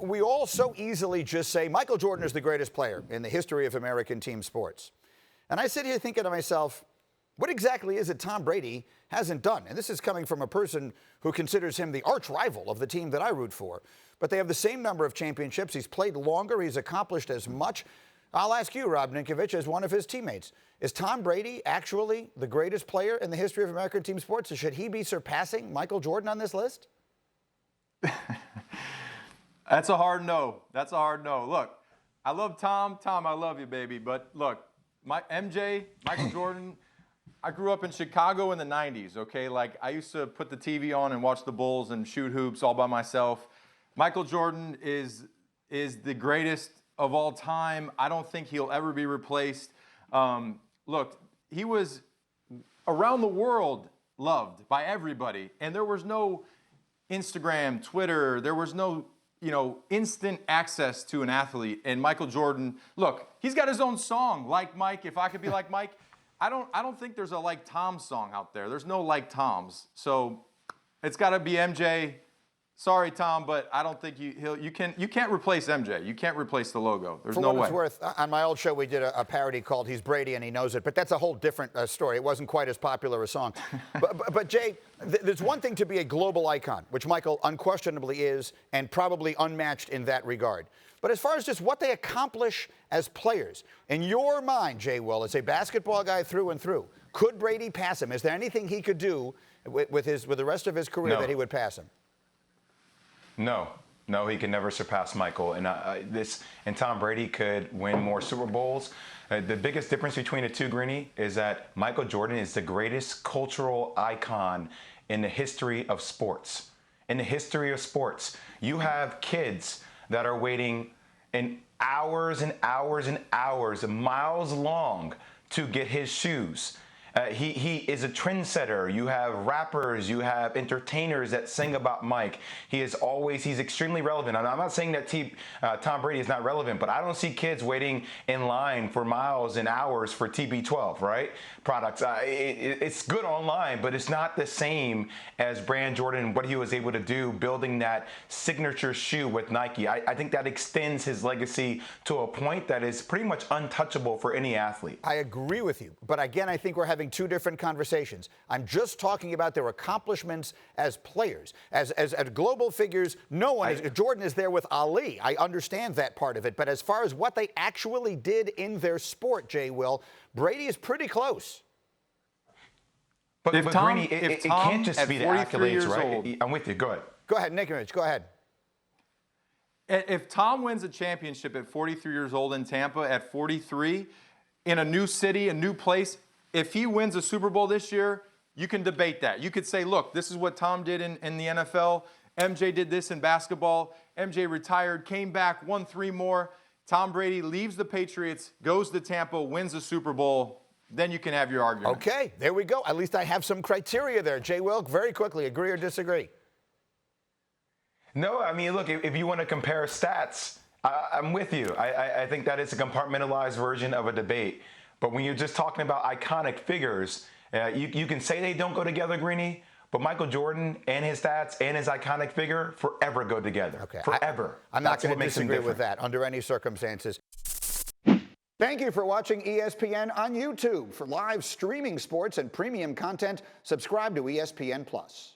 We all so easily just say Michael Jordan is the greatest player in the history of American team sports. And I sit here thinking to myself, what exactly is it Tom Brady hasn't done? And this is coming from a person who considers him the arch rival of the team that I root for. But they have the same number of championships. He's played longer. He's accomplished as much. I'll ask you, Rob Ninkovich, as one of his teammates. Is Tom Brady actually the greatest player in the history of American team sports? Should he be surpassing Michael Jordan on this list? That's a hard no. That's a hard no. Look, I love Tom. Tom, I love you, baby. But look, Michael Jordan, I grew up in Chicago in the 90s, okay? Like, I used to put the TV on and watch the Bulls and shoot hoops all by myself. Michael Jordan is the greatest of all time. I don't think he'll ever be replaced. Look, he was around the world loved by everybody. And there was no Instagram, Twitter. There was no instant access to an athlete. And Michael Jordan, look, he's got his own song, Like Mike, If I Could Be Like Mike. I don't think there's a Like Tom song out there. There's no Like Toms. So it's got to be MJ. Sorry, Tom, but I don't think you can't replace MJ. You can't replace the logo. There's no way. For what it's worth, on my old show, we did a parody called He's Brady and He Knows It, but that's a whole different story. It wasn't quite as popular a song. but Jay, there's one thing to be a global icon, which Michael unquestionably is, and probably unmatched in that regard. But as far as just what they accomplish as players, in your mind, Jay Will, as a basketball guy through and through, could Brady pass him? Is there anything he could do with the rest of his career that he would pass him? No, he can never surpass Michael. And Tom Brady could win more Super Bowls. The biggest difference between the two, Greeny, is that Michael Jordan is the greatest cultural icon in the history of sports. In the history of sports, you have kids that are waiting in hours and hours and hours, miles long, to get his shoes. He is a trendsetter. You have rappers, you have entertainers that sing about Mike. He's extremely relevant. I'm not saying that Tom Brady is not relevant, but I don't see kids waiting in line for miles and hours for TB12, right? Products. It's good online, but it's not the same as Brand Jordan, what he was able to do building that signature shoe with Nike. I think that extends his legacy to a point that is pretty much untouchable for any athlete. I agree with you, but again, I think we're having two different conversations. I'm just talking about their accomplishments as players. As global figures, Jordan is there with Ali. I understand that part of it. But as far as what they actually did in their sport, Jay Will, Brady is pretty close. But Greeny, it can't just be the accolades, right? I'm with you. Go ahead. Go ahead, Ninkovich. Go ahead. If Tom wins a championship at 43 years old in Tampa at 43, in a new city, a new place, if he wins a Super Bowl this year, you can debate that. You could say, look, this is what Tom did in the NFL. MJ did this in basketball. MJ retired, came back, won 3 more. Tom Brady leaves the Patriots, goes to Tampa, wins a Super Bowl. Then you can have your argument. Okay, there we go. At least I have some criteria there. Jay Wilk, very quickly, agree or disagree? No, I mean, look, if you want to compare stats, I'm with you. I think that is a compartmentalized version of a debate. But when you're just talking about iconic figures, you can say they don't go together, Greeny, but Michael Jordan and his stats and his iconic figure forever go together. Okay. Forever. I'm not going to disagree with that under any circumstances. Thank you for watching ESPN on YouTube. For live streaming sports and premium content, subscribe to ESPN+.